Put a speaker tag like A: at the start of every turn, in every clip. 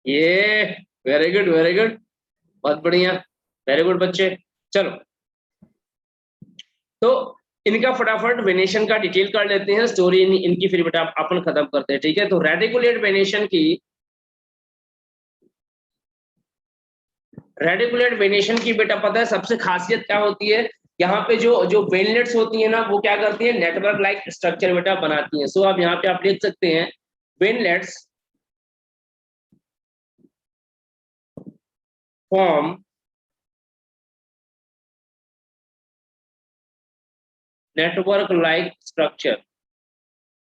A: ये very good very good, बहुत बढ़िया, वेरी गुड बच्चे। चलो, तो इनका फटाफट वेनेशन का डिटेल कर लेते हैं, स्टोरी इनकी फिर बेटा अपन खत्म करते हैं, ठीक है। तो रेडिकुलेट वेनेशन की, रेडिकुलेट वेनेशन की बेटा पता है सबसे खासियत क्या होती है? यहाँ पे जो जो वेनलेट्स होती है ना, वो क्या करती है, नेटवर्क लाइक स्ट्रक्चर बेटा बनाती है। सो अब यहाँ पे आप लिख सकते हैं veinlets form network like structure,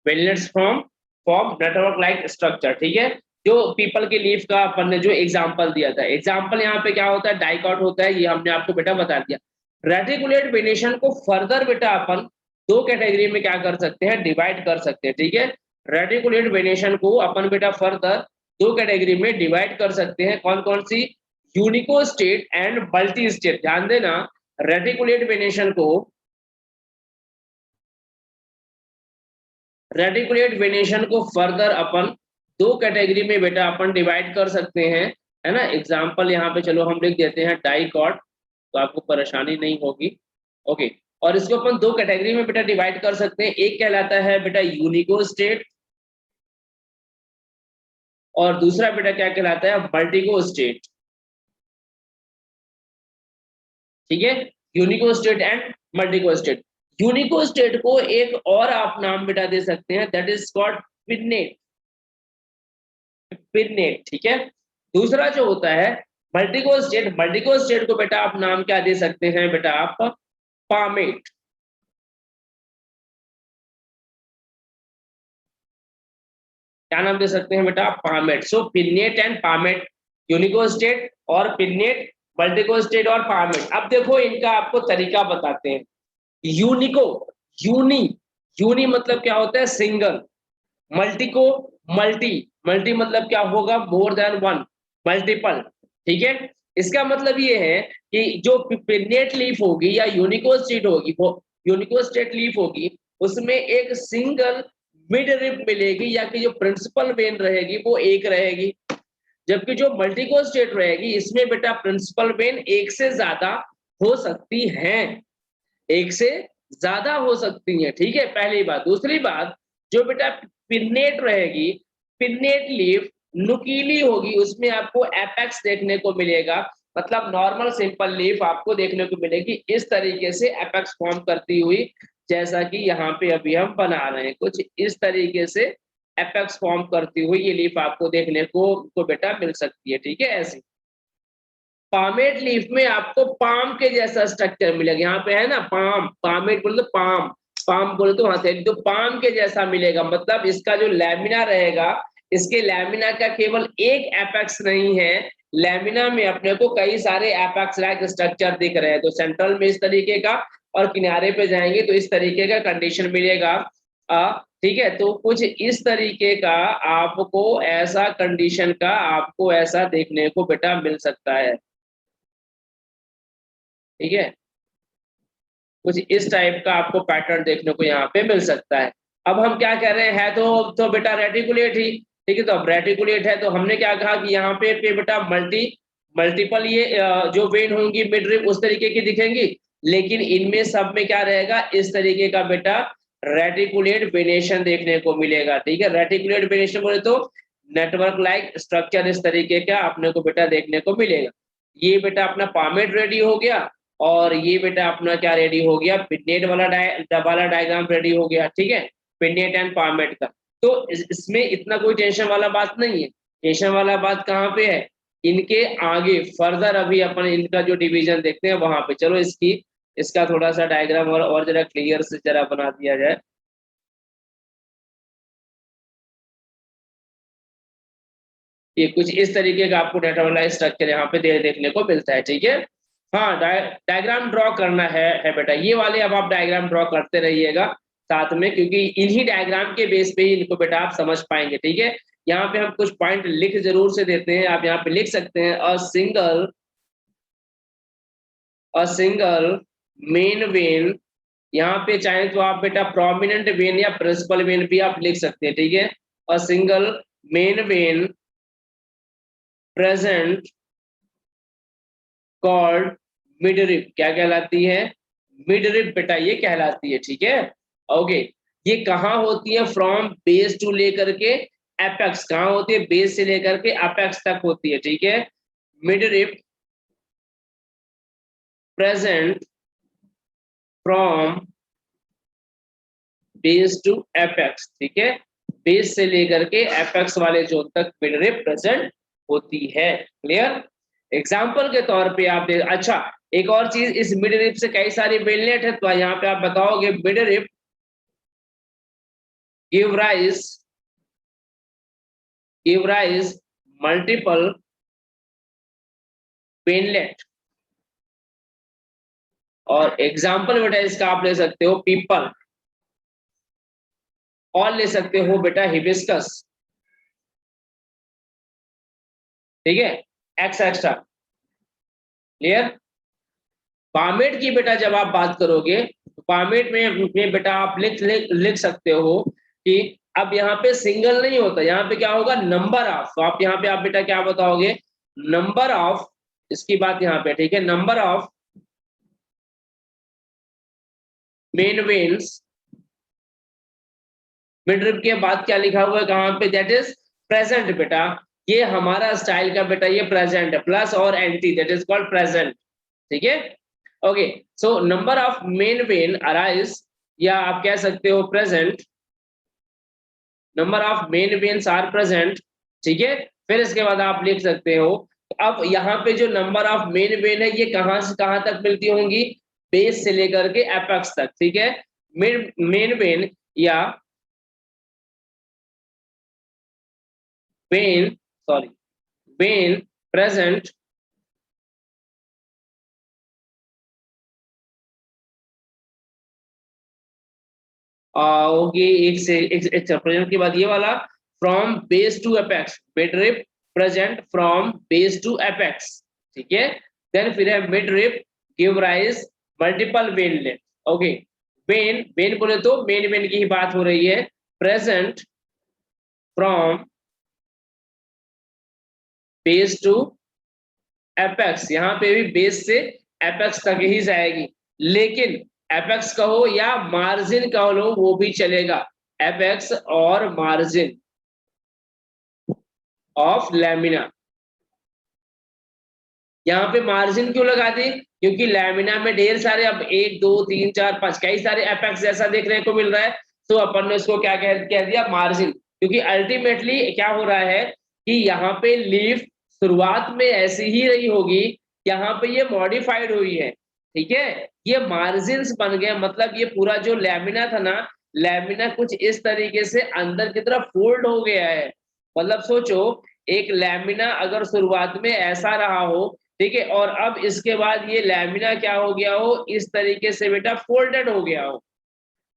A: veinlets form form network like structure, ठीक है। जो पीपल के लीफ का अपन ने जो एग्जांपल दिया था, एग्जांपल यहाँ पे क्या होता है, डाइकॉट होता है, ये हमने आपको बेटा बता दिया। रेटिकुलेट वेनेशन को फर्दर बेटा अपन दो कैटेगरी में क्या कर सकते हैं, डिवाइड कर सकते हैं, ठीक है। रेटिकुलेट वेनेशन को अपन बेटा फर्दर दो कैटेगरी में डिवाइड कर सकते हैं, कौन कौन सी? यूनिको स्टेट एंड मल्टी स्टेट। ध्यान देना, रेटिकुलेट वेनेशन को, रेटिकुलेट वेनेशन को फर्दर अपन दो कैटेगरी में बेटा अपन डिवाइड कर सकते हैं, है ना। एग्जांपल यहाँ पे चलो हम लिख देते हैं डाइकॉट, तो आपको परेशानी नहीं होगी। ओके, और इसको अपन दो कैटेगरी में बेटा डिवाइड कर सकते हैं, एक कहलाता है बेटा यूनिको स्टेट, और दूसरा बेटा क्या कहलाता है, मल्टीको स्टेट, ठीक है। यूनिको स्टेट एंड मल्टीको स्टेट। यूनिको स्टेट को एक और आप नाम बेटा दे सकते हैं, that is called pennate, pennate, ठीक है। दूसरा जो होता है मल्टीको स्टेट, मल्टीको स्टेट को बेटा आप नाम क्या दे सकते हैं बेटा, आप पामेट, क्या नाम दे सकते हैं बेटा, palmate. So pinnate and palmate, unicostate और पिन्नेट, मल्टीको स्टेट और पामेट। अब देखो इनका आपको तरीका बताते हैं। यूनिको, यूनी, यूनी मतलब क्या होता है, सिंगल। मल्टीको, मल्टी, मल्टी मतलब क्या होगा, मोर देन वन, मल्टीपल, ठीक है। इसका मतलब ये है कि जो पिन्नेट लीफ होगी या यूनिको स्टेट होगी, वो यूनिको स्टेट लीफ होगी, उसमें एक सिंगल मिड रिप मिलेगी, या कि जो प्रिंसिपल वेन रहेगी वो एक रहेगी। जबकि जो मल्टीको स्टेट रहेगी, इसमें बेटा प्रिंसिपल वेन एक से ज्यादा हो सकती हैं, एक से ज्यादा हो सकती है, ठीक है, पहली बात। दूसरी बात, जो बेटा पिन्नेट रहेगी, पिन्नेट लीफ नुकीली होगी, उसमें आपको एपेक्स देखने को मिलेगा, मतलब नॉर्मल सिंपल लीफ आपको देखने को मिलेगी इस तरीके से एपेक्स फॉर्म करती हुई, जैसा कि यहाँ पे अभी हम बना रहे हैं, कुछ इस तरीके से एपेक्स फॉर्म करती हुई ये लीफ आपको देखने को बेटा मिल सकती है, ठीक है, ऐसी। पामेट लीफ में आपको पाम के जैसा स्ट्रक्चर मिलेगा, यहाँ पे है ना पाम, पामेट बोले तो पाम, पाम बोले तो हथेली, तो पाम के जैसा मिलेगा, मतलब इसका जो लैमिना रहेगा, इसके लैमिना का केवल एक एपेक्स नहीं है, लैमिना में अपने को कई सारे एपेक्स लाइक स्ट्रक्चर दिख रहे हैं। तो सेंट्रल में इस तरीके का, और किनारे पे जाएंगे तो इस तरीके का कंडीशन मिलेगा, ठीक है। तो कुछ इस तरीके का आपको ऐसा कंडीशन का आपको ऐसा देखने को बेटा मिल सकता है, ठीक है। कुछ इस टाइप का आपको पैटर्न देखने को यहाँ पे मिल सकता है। अब हम क्या कह रहे हैं, तो बेटा रेटिकुलेट ही, ठीक है। तो अब रेटिकुलेट है तो हमने क्या कहा कि यहाँ पे बेटा मल्टीपल ये जो वेन होंगी मिड रिप उस तरीके की दिखेंगी, लेकिन इनमें सब में क्या रहेगा, इस तरीके का बेटा रेटिकुलेट वेनेशन देखने को मिलेगा, ठीक है। रेटिकुलेट वेनेशन बोले तो नेटवर्क लाइक स्ट्रक्चर इस तरीके का अपने को बेटा देखने को मिलेगा। ये बेटा अपना पामेट रेडी हो गया, और ये बेटा अपना क्या रेडी हो गया, पिन्नेट वाला डायग्राम रेडी हो गया, ठीक है, पिन्नेट एंड पामेट का। तो इसमें इतना कोई टेंशन वाला बात नहीं है। टेंशन वाला बात कहाँ पे है, इनके आगे फर्दर अभी अपन इनका जो डिवीजन देखते हैं वहां पे। चलो इसका थोड़ा सा डायग्राम और जरा क्लियर से जरा बना दिया जाए। ये कुछ इस तरीके का आपको डाटा वाला स्ट्रक्चर यहाँ पे देखने को मिलता है, ठीक है। हाँ, डायग्राम ड्रॉ करना है बेटा, ये वाले अब आप डायग्राम ड्रॉ करते रहिएगा साथ में, क्योंकि इन्हीं डायग्राम के बेस पे ही इनको बेटा आप समझ पाएंगे, ठीक है। यहाँ पे हम कुछ पॉइंट लिख जरूर से देते हैं, आप यहाँ पे लिख सकते हैं, अ सिंगल मेन वेन, यहाँ पे चाहे तो आप बेटा प्रोमिनेंट वेन या प्रिंसिपल वेन भी आप लिख सकते हैं, ठीक है। A single main vein present called midrib, क्या कहलाती है? मिडरिप बेटा ये कहलाती है, ठीक है। ओके, ये कहाँ होती है? फ्रॉम बेस टू लेकर के एपेक्स, कहाँ होती है? बेस से लेकर के एपेक्स तक होती है, ठीक है। Midrib present from base to apex, ठीक है। बेस से लेकर के एपेक्स वाले जोन तक मिडरिप प्रेजेंट होती है। क्लियर? एग्जाम्पल के तौर पे आप देख, अच्छा एक और चीज, इस मिडरिप से कई सारी वेवलेट है, तो यहाँ पे आप बताओगे midrib give rise multiple wavelet. और एग्जाम्पल बेटा इसका आप ले सकते हो पीपल, और ले सकते हो बेटा हिबिस्कस, ठीक है, एक्सेट्रा। क्लियर? पामेट की बेटा जब आप बात करोगे तो पामेट में बेटा आप लिख सकते हो कि अब यहाँ पे सिंगल नहीं होता, यहाँ पे क्या होगा? Number of. तो आप यहाँ पे आप बेटा क्या बताओगे? नंबर ऑफ, इसकी बात यहाँ पे, ठीक है, number of main veins. Midrib के बाद क्या लिखा हुआ है कहाँ पे? दैट इज प्रेजेंट बेटा, ये हमारा स्टाइल का बेटा ये प्रेजेंट है, प्लस और anti, that is called present, ठीक है। Okay, so number of main vein arise, या आप कह सकते हो present, number of main veins are present, ठीक है। फिर इसके बाद आप लिख सकते हो, अब यहाँ पे जो नंबर ऑफ मेन वेन है ये कहाँ से कहाँ तक मिलती होंगी? बेस से लेकर के एपेक्स तक, ठीक है। मेन वेन या वेन, सॉरी, वेन प्रेजेंट होगी एक से एक प्रेजेंट के बाद ये वाला, from base to apex, midrib present from base to apex, ठीक है। देन फिर है midrib give rise multiple veinlet. Okay, vein vein बोले तो मेन वेन की ही बात हो रही है, present from base to apex, यहाँ पे भी बेस से एपेक्स तक ही जाएगी, लेकिन एपेक्स कहो या मार्जिन कहो लो वो भी चलेगा, एपेक्स और मार्जिन ऑफ लैमिना। यहाँ पे मार्जिन क्यों लगा दी? क्योंकि लैमिना में ढेर सारे, अब 1 2 3 4 5 कई सारे एपेक्स जैसा देखने को मिल रहा है, तो अपन ने उसको क्या कह दिया? मार्जिन। क्योंकि अल्टीमेटली क्या हो रहा है कि यहाँ पे लीफ शुरुआत में ऐसी ही रही होगी, यहाँ पे ये मॉडिफाइड हुई है, ठीक है, ये मार्जिन बन गए, मतलब ये पूरा जो लैमिना था ना, लैमिना कुछ इस तरीके से अंदर की तरफ फोल्ड हो गया है। मतलब सोचो, एक लैमिना अगर शुरुआत में ऐसा रहा हो, ठीक है, और अब इसके बाद ये लैमिना क्या हो गया हो? इस तरीके से बेटा फोल्डेड हो गया हो।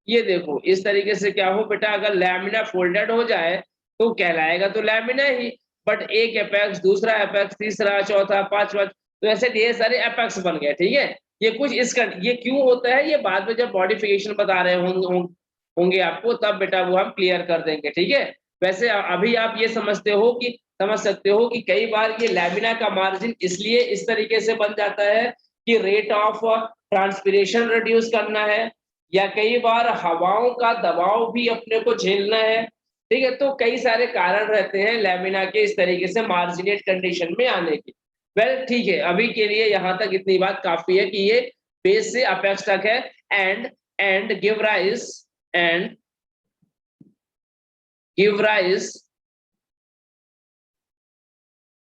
A: ये देखो इस तरीके से क्या हो बेटा, अगर लैमिना फोल्डेड हो जाए तो कहलाएगा तो लैमिना ही, बट एक एपेक्स, दूसरा एपेक्स, तीसरा, चौथा, पांचवा, तो ऐसे ढेर सारे एपेक्स बन गए, ठीक है। ये कुछ इसका, ये क्यों होता है ये बाद में जब मॉडिफिकेशन बता रहे होंगे आपको, तब बेटा वो हम क्लियर कर देंगे, ठीक है। वैसे अभी आप ये समझ सकते हो कि कई बार ये लैमिना का मार्जिन इसलिए इस तरीके से बन जाता है कि रेट ऑफ ट्रांसपिरेशन रिड्यूस करना है, या कई बार हवाओं का दबाव भी अपने को झेलना है, ठीक है। तो कई सारे कारण रहते हैं लैमिना के इस तरीके से मार्जिनेट कंडीशन में आने के। वेल ठीक है, अभी के लिए यहाँ तक इतनी बात काफी है कि ये बेस से अपेक्स तक है, एंड गिव राइज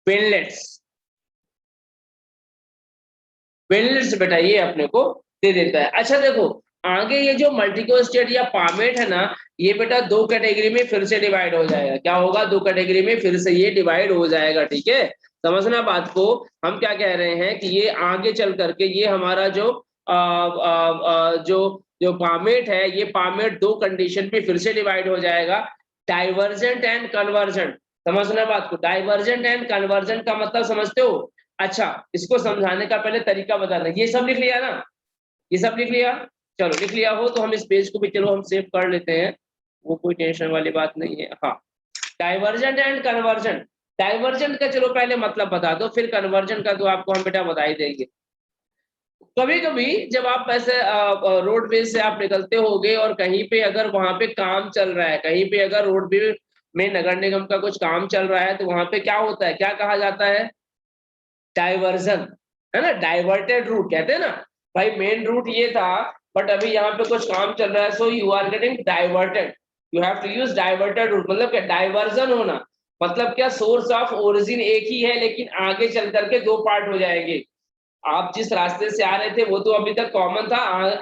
A: पेनलेट्स। पेनलेट्स बेटा ये अपने को दे देता है। अच्छा देखो, आगे ये जो मल्टीकोस्टेट या पामेट है ना, ये बेटा दो कैटेगरी में फिर से डिवाइड हो जाएगा। क्या होगा? दो कैटेगरी में फिर से ये डिवाइड हो जाएगा, ठीक है। समझना बात को, हम क्या कह रहे हैं कि ये आगे चल करके ये हमारा जो जो जो पामेट है, ये पामेट दो कंडीशन में फिर से डिवाइड हो जाएगा, डाइवर्जेंट एंड कन्वर्जेंट। समझना बात को, डाइवर्जेंट एंड कन्वर्जेंट का मतलब समझते हो? अच्छा, इसको समझाने का पहले तरीका बताना। ये सब लिख लिया ना? ये सब लिख लिया? चलो लिख लिया हो तो हम इस पेज को भी चलो हम सेव कर लेते हैं, वो कोई टेंशन वाली बात नहीं है। हाँ, डाइवर्जेंट एंड कन्वर्जेंट, डाइवर्जेंट का चलो पहले मतलब बता दो, फिर कन्वर्जन का तो आपको हम बेटा बता ही देंगे। कभी कभी जब आप ऐसे रोडवेज से आप निकलते होगे और कहीं पे अगर वहां पे काम चल रहा है, कहीं पे अगर रोडवे में नगर निगम का कुछ काम चल रहा है, तो वहां पे क्या होता है, क्या कहा जाता है, डाइवर्जन, है ना, डाइवर्टेड रूट कहते हैं ना। भाई मेन रूट ये था, बट अभी यहाँ पे कुछ काम चल रहा है, so you are getting diverted, you have to use diverted route. मतलब क्या डाइवर्जन होना, मतलब क्या सोर्स ऑफ ओरिजिन एक ही है, लेकिन आगे चल करके दो पार्ट हो जाएंगे। आप जिस रास्ते से आ रहे थे वो तो अभी तक कॉमन था,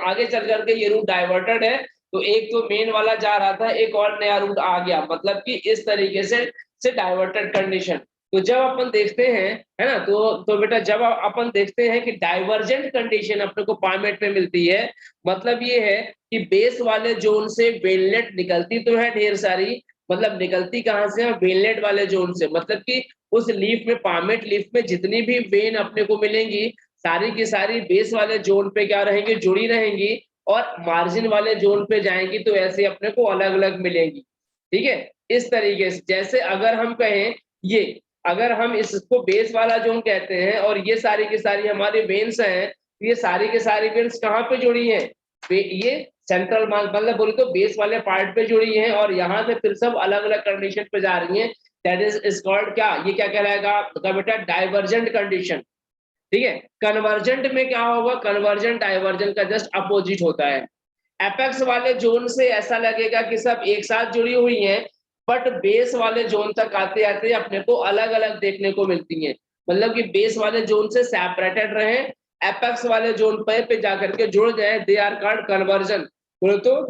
A: आगे चल करके ये रूट डाइवर्टेड है, तो एक तो मेन वाला जा रहा था, एक और नया रूट आ गया, मतलब कि इस तरीके से डाइवर्टेड कंडीशन। तो जब अपन देखते हैं, है ना, तो बेटा जब अपन देखते हैं कि डाइवर्जेंट कंडीशन अपने को पामेट में मिलती है, मतलब ये है कि बेस वाले जोन से वेनलेट निकलती तो है ढेर सारी, मतलब निकलती कहाँ से है, वेनलेट वाले जोन से, मतलब कि उस लीफ में, पामेट लीफ में जितनी भी वेन अपने को मिलेंगी, सारी की सारी बेस वाले जोन पे क्या रहेंगी, जुड़ी रहेंगी, और मार्जिन वाले जोन पे जाएंगी तो ऐसे अपने को अलग अलग मिलेंगी। ठीक है, इस तरीके से, जैसे अगर हम कहें ये, अगर हम इसको बेस वाला जोन कहते हैं और ये सारी की सारी हमारी वेन्स हैं, तो ये सारी की सारी वेन्स कहाँ पे जुड़ी हैं, ये सेंट्रल, मतलब बोले तो बेस वाले पार्ट पे जुड़ी हैं, और यहाँ से फिर सब अलग अलग कंडीशन पे जा रही हैं। दैट इज कॉल्ड क्या, ये क्या कहलाएगा बेटा, डाइवर्जेंट कंडीशन। ठीक है, कन्वर्जेंट में क्या होगा, कन्वर्जेंट डाइवर्जेंट का जस्ट अपोजिट होता है। एपेक्स वाले जोन से ऐसा लगेगा कि सब एक साथ जुड़ी हुई हैं, बट बेस वाले जोन तक आते आते अपने को अलग अलग देखने को मिलती हैं, मतलब कि बेस वाले जोन से सेपरेटेड रहे, एपेक्स वाले जोन पे जाकर के जुड़ जाए, दे आर कॉल्ड कन्वर्जन, बोले तो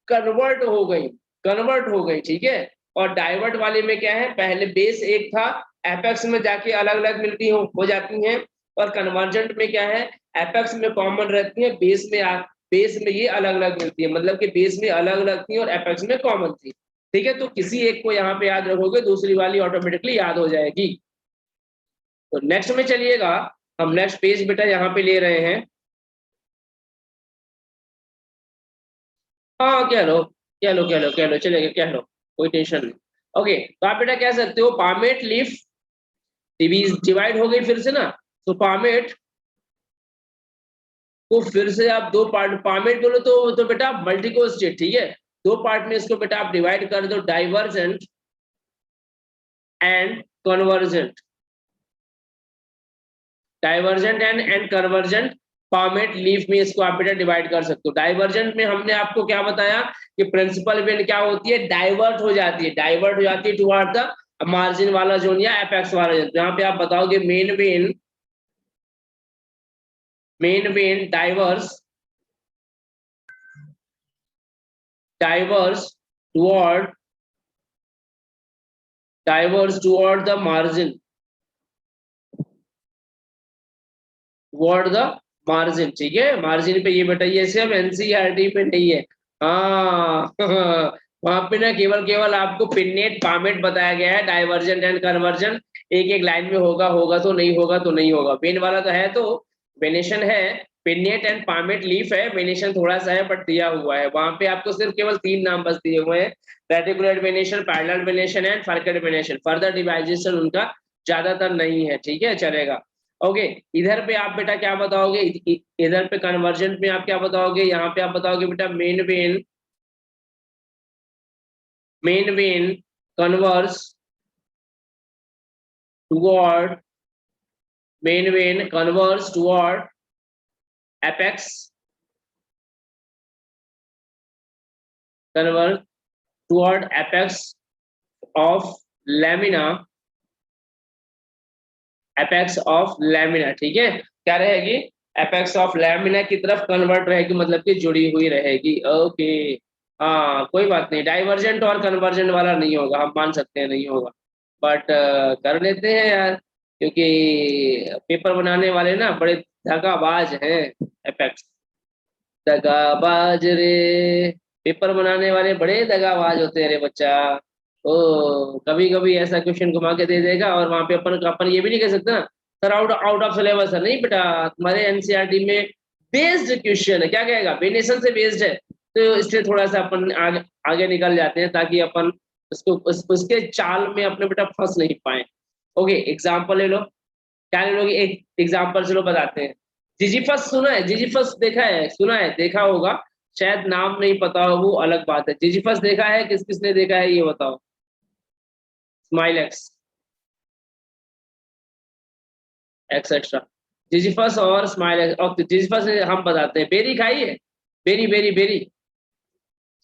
A: कन्वर्ट हो गई, कन्वर्ट हो गई। ठीक है, और डाइवर्ट वाले में क्या है, पहले बेस एक था, एपेक्स में जाके अलग अलग मिलती हो जाती हैं, और कन्वर्जेंट में क्या है, एपेक्स में कॉमन रहती है, बेस में ये अलग अलग मिलती है, मतलब कि बेस में अलग अलग थी और एपेक्स में कॉमन थी। ठीक है, तो किसी एक को यहाँ पे याद रखोगे, दूसरी वाली ऑटोमेटिकली याद हो जाएगी। तो नेक्स्ट में चलिएगा, हम नेक्स्ट पेज बेटा यहाँ पे ले रहे हैं। हाँ कह लो, कह लो, कह लो, कह लो, चलेगा, कह लो, कोई टेंशन नहीं। ओके, तो आप बेटा कह सकते हो पामेट लीफ डिवाइड हो गई फिर से ना, तो पामेट को फिर से आप दो पार्ट, पामेट बोलो तो बेटा मल्टीकोस्टेट, ठीक है, दो पार्ट में इसको बेटा आप डिवाइड कर दो, divergent and convergent, divergent and convergent palmate leaf में इसको आप बेटा डिवाइड कर सकते हो। डाइवर्जेंट में हमने आपको क्या बताया कि प्रिंसिपल वेन क्या होती है, डाइवर्ट हो जाती है, डाइवर्ट हो जाती है टुवर्ड द मार्जिन वाला जोन या एपेक्स वाला जोन। यहाँ पे आप बताओगे main vein diverse toward the margin, toward the margin. ठीक है, मार्जिन पे ये बेटा, ये सिर्फ एनसीईआरटी पे नहीं है, हाँ वहां पे ना केवल केवल आपको पिन्नेट पामेट बताया गया है, डाइवर्जेंट एंड कन्वर्जन एक एक लाइन में होगा, होगा तो नहीं होगा, तो नहीं होगा, वेन वाला तो है, तो वेनेशन है, पिन्नेट एंड पामेट लीफ है, वेनेशन थोड़ा सा है बट दिया हुआ है, वहां पे आपको सिर्फ केवल तीन नाम बस दिए हुए हैं, reticular venation, parallel venation and furcate venation, further division उनका ज्यादातर नहीं है। ठीक है, चलेगा। ओके, इधर पे आप बेटा क्या बताओगे, इधर पे कन्वर्जेंट में आप क्या बताओगे, यहाँ पे आप बताओगे बेटा main vein converse toward main vein converse toward apex, converse toward apex of lamina, apex of lamina. ठीक है, क्या रहेगी, एपेक्स ऑफ लैमिना की तरफ कन्वर्ट रहेगी, मतलब कि जुड़ी हुई रहेगी। ओके, हाँ कोई बात नहीं, डाइवर्जेंट और कन्वर्जेंट वाला नहीं होगा, हम मान सकते हैं नहीं होगा, बट कर लेते हैं यार, क्योंकि पेपर बनाने वाले ना बड़े दगाबाज हैं, एपेक्स दगाबाज रे, पेपर बनाने वाले बड़े दगाबाज होते हैं रे बच्चा। ओ, कभी कभी ऐसा क्वेश्चन घुमा के दे देगा, और वहां पे अपन अपन ये भी नहीं कह सकते ना, sir out out of syllabus है, नहीं बेटा, तुम्हारे एनसीईआरटी में बेस्ड क्वेश्चन है, क्या कहेगा, वेनेशन से बेस्ड है, तो इसलिए थोड़ा सा अपन आगे निकल जाते हैं, ताकि अपन उसके चाल में अपने बेटा फंस नहीं पाए। ओके, एग्जाम्पल ले लो, क्या ले लोगे, एक एग्जाम्पल चलो बताते हैं। जिजीफस सुना है, जिजीफस देखा है, सुना है, देखा होगा, शायद नाम नहीं पता हो वो अलग बात है। जिजीफस देखा है, किस किसने देखा है ये बताओ। स्माइल एक्स, एक्सेट्रा, जिजीफस और स्माइल एक्स। और जिजीफस हम बताते हैं, बेरी खाई है, बेरी बेरी बेरी,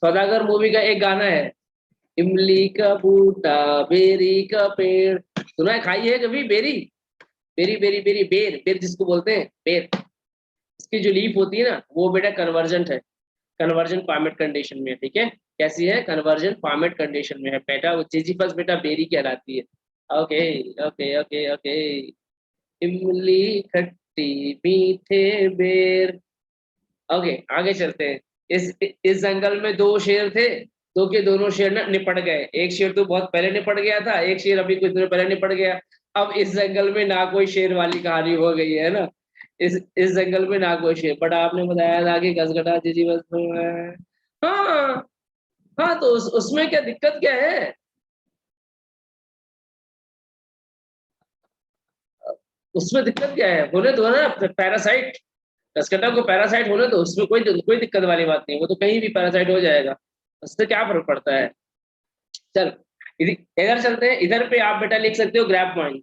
A: सौदागर मूवी का एक गाना है, इमली का बूटा बेरी का पेड़, सुना है, खाई है कभी बेरी, बेरी बेरी बेरी, बेर बेर जिसको बोलते हैं बेर, इसकी जो लीफ होती है ना वो बेटा कन्वर्जेंट है, कन्वर्जन फॉर्मेट कंडीशन में है, ठीक है, कैसी है, कन्वर्जन फॉर्मेट कंडीशन में है बेटा, वो जिजीफस बेटा बेरी कहलाती है। ओके ओके ओके ओके, इमली खट्टी मीठे बेर। ओके, आगे चलते हैं। इस जंगल में दो शेर थे, दो के दोनों शेर ना निपट गए, एक शेर तो बहुत पहले निपट गया था, एक शेर अभी कुछ दिनों पहले निपट गया। अब इस जंगल में ना कोई शेर वाली कहानी हो गई है ना, इस जंगल में ना कोई शेर, बट आपने बताया था कि घसघटा जीजी बस में है। हाँ, हाँ तो उसमें क्या दिक्कत क्या है, उसमें दिक्कत क्या है, होने दो ना पैरासाइट, घसघटा को पैरासाइट होने दो, उसमें कोई दिक्कत वाली बात नहीं, वो तो कहीं भी पैरासाइट हो जाएगा, उससे क्या फर्क पड़ता है। चल, इधर चलते हैं, इधर पे आप बेटा लिख सकते हो ग्रैप माइंड,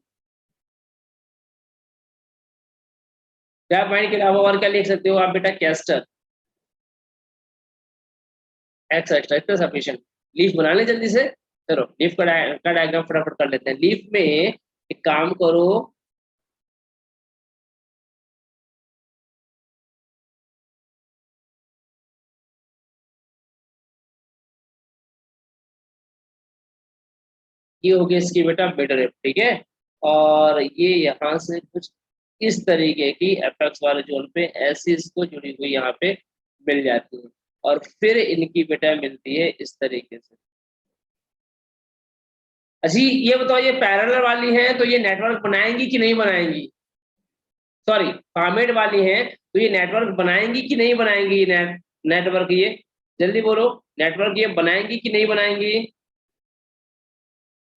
A: ग्रैप माइंड के अलावा और क्या लिख सकते हो आप बेटा, कैस्टर, एक्स एक्स्ट्रा, इतना सफिशिएंट। लीफ बना ले जल्दी से, चलो लीफ का डायग्राम फटाफट कर लेते हैं। लीफ में एक काम करो, ये हो गया इसकी बेटा मिड रिप, ठीक है, और ये यहाँ से कुछ इस तरीके की एपेक्स वाले जोन पे ऐसी इसको जुड़ी हुई यहाँ पे मिल जाती है, और फिर इनकी बेटा मिलती है इस तरीके से। अच्छी, ये बताओ, ये पैरेलल वाली है तो ये नेटवर्क बनाएंगी कि नहीं बनाएंगी, सॉरी फॉर्मेट वाली है तो ये नेटवर्क बनाएंगी कि नहीं बनाएंगी, नेटवर्क ये, जल्दी बोलो, नेटवर्क ये बनाएंगी कि नहीं बनाएंगी,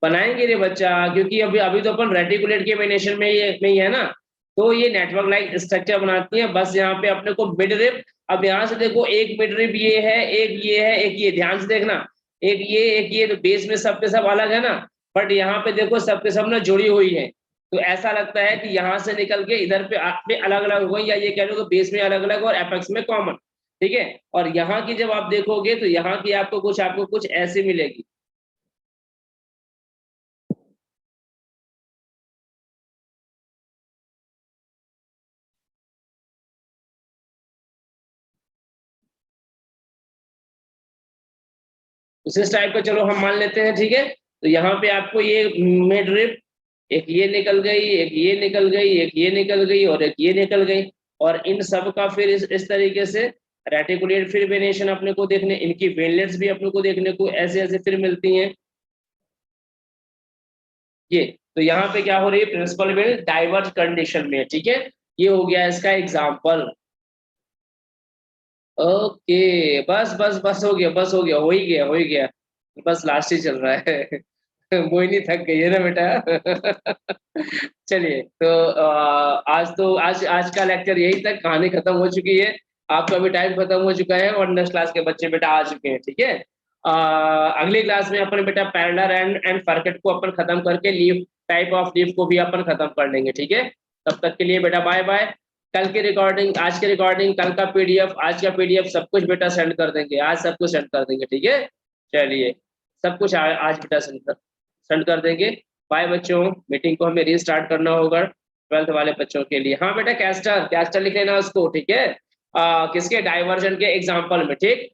A: बनाएंगे रे बच्चा, क्योंकि अभी अभी तो अपन रेटिकुलेट के मेनेशन में ही है ना, तो ये नेटवर्क लाइक स्ट्रक्चर बनाती है, बस यहाँ पे अपने को मिड रिप, अब यहाँ से देखो एक मिड रिप ये है, एक ये है, एक ये, ध्यान से देखना, एक ये, तो बेस में सब के सब अलग है ना, बट यहाँ पे देखो सब के सब ना जुड़ी हुई है, तो ऐसा लगता है कि यहाँ से निकल के इधर पे अलग अलग हो गई, या ये कह लो कि बेस में अलग अलग और एपेक्स में कॉमन, ठीक है, और यहाँ की जब आप देखोगे तो यहाँ की आपको कुछ ऐसे मिलेगी। उसी टाइप का चलो हम मान लेते हैं, ठीक है, तो यहाँ पे आपको ये मिड रिप, एक ये निकल गई, एक ये निकल गई, एक ये निकल गई और एक ये निकल गई, और इन सब का फिर इस तरीके से रेटिकुलेट फिर वेरिएशन अपने को देखने, इनकी वेनलेट्स भी अपने को देखने को ऐसे ऐसे फिर मिलती हैं ये, तो यहाँ पे क्या हो रही है, प्रिंसिपल वेन डाइवर्ज कंडीशन में, ठीक है, ये हो गया इसका एग्जाम्पल। ओके, बस बस बस हो गया, बस हो गया, हो ही गया, हो ही गया, बस लास्ट ही चल रहा है मोहिनी थक गई है ना बेटा चलिए, तो आज तो आज आज का लेक्चर यही तक, कहानी खत्म हो चुकी है, आपका भी टाइम खत्म हो चुका है और नेक्स्ट क्लास के बच्चे बेटा आ चुके हैं, ठीक है, अगली क्लास में अपन बेटा पैरेलल एंड सर्किट को अपन खत्म करके लीफ, टाइप ऑफ लीफ को भी अपन खत्म कर लेंगे, ठीक है, तब तक के लिए बेटा बाय बाय। कल की रिकॉर्डिंग, आज की रिकॉर्डिंग, कल का पीडीएफ, आज का पीडीएफ, सब कुछ बेटा सेंड कर देंगे, आज सब कुछ सेंड कर देंगे, ठीक है, चलिए, सब कुछ आज बेटा सेंड कर देंगे। बाय बच्चों, मीटिंग को हमें रीस्टार्ट करना होगा 12th वाले बच्चों के लिए, हाँ बेटा कैस्टर कैस्टर लिख लेना उसको, ठीक है, किसके, डाइवर्जन के एग्जाम्पल में, ठीक।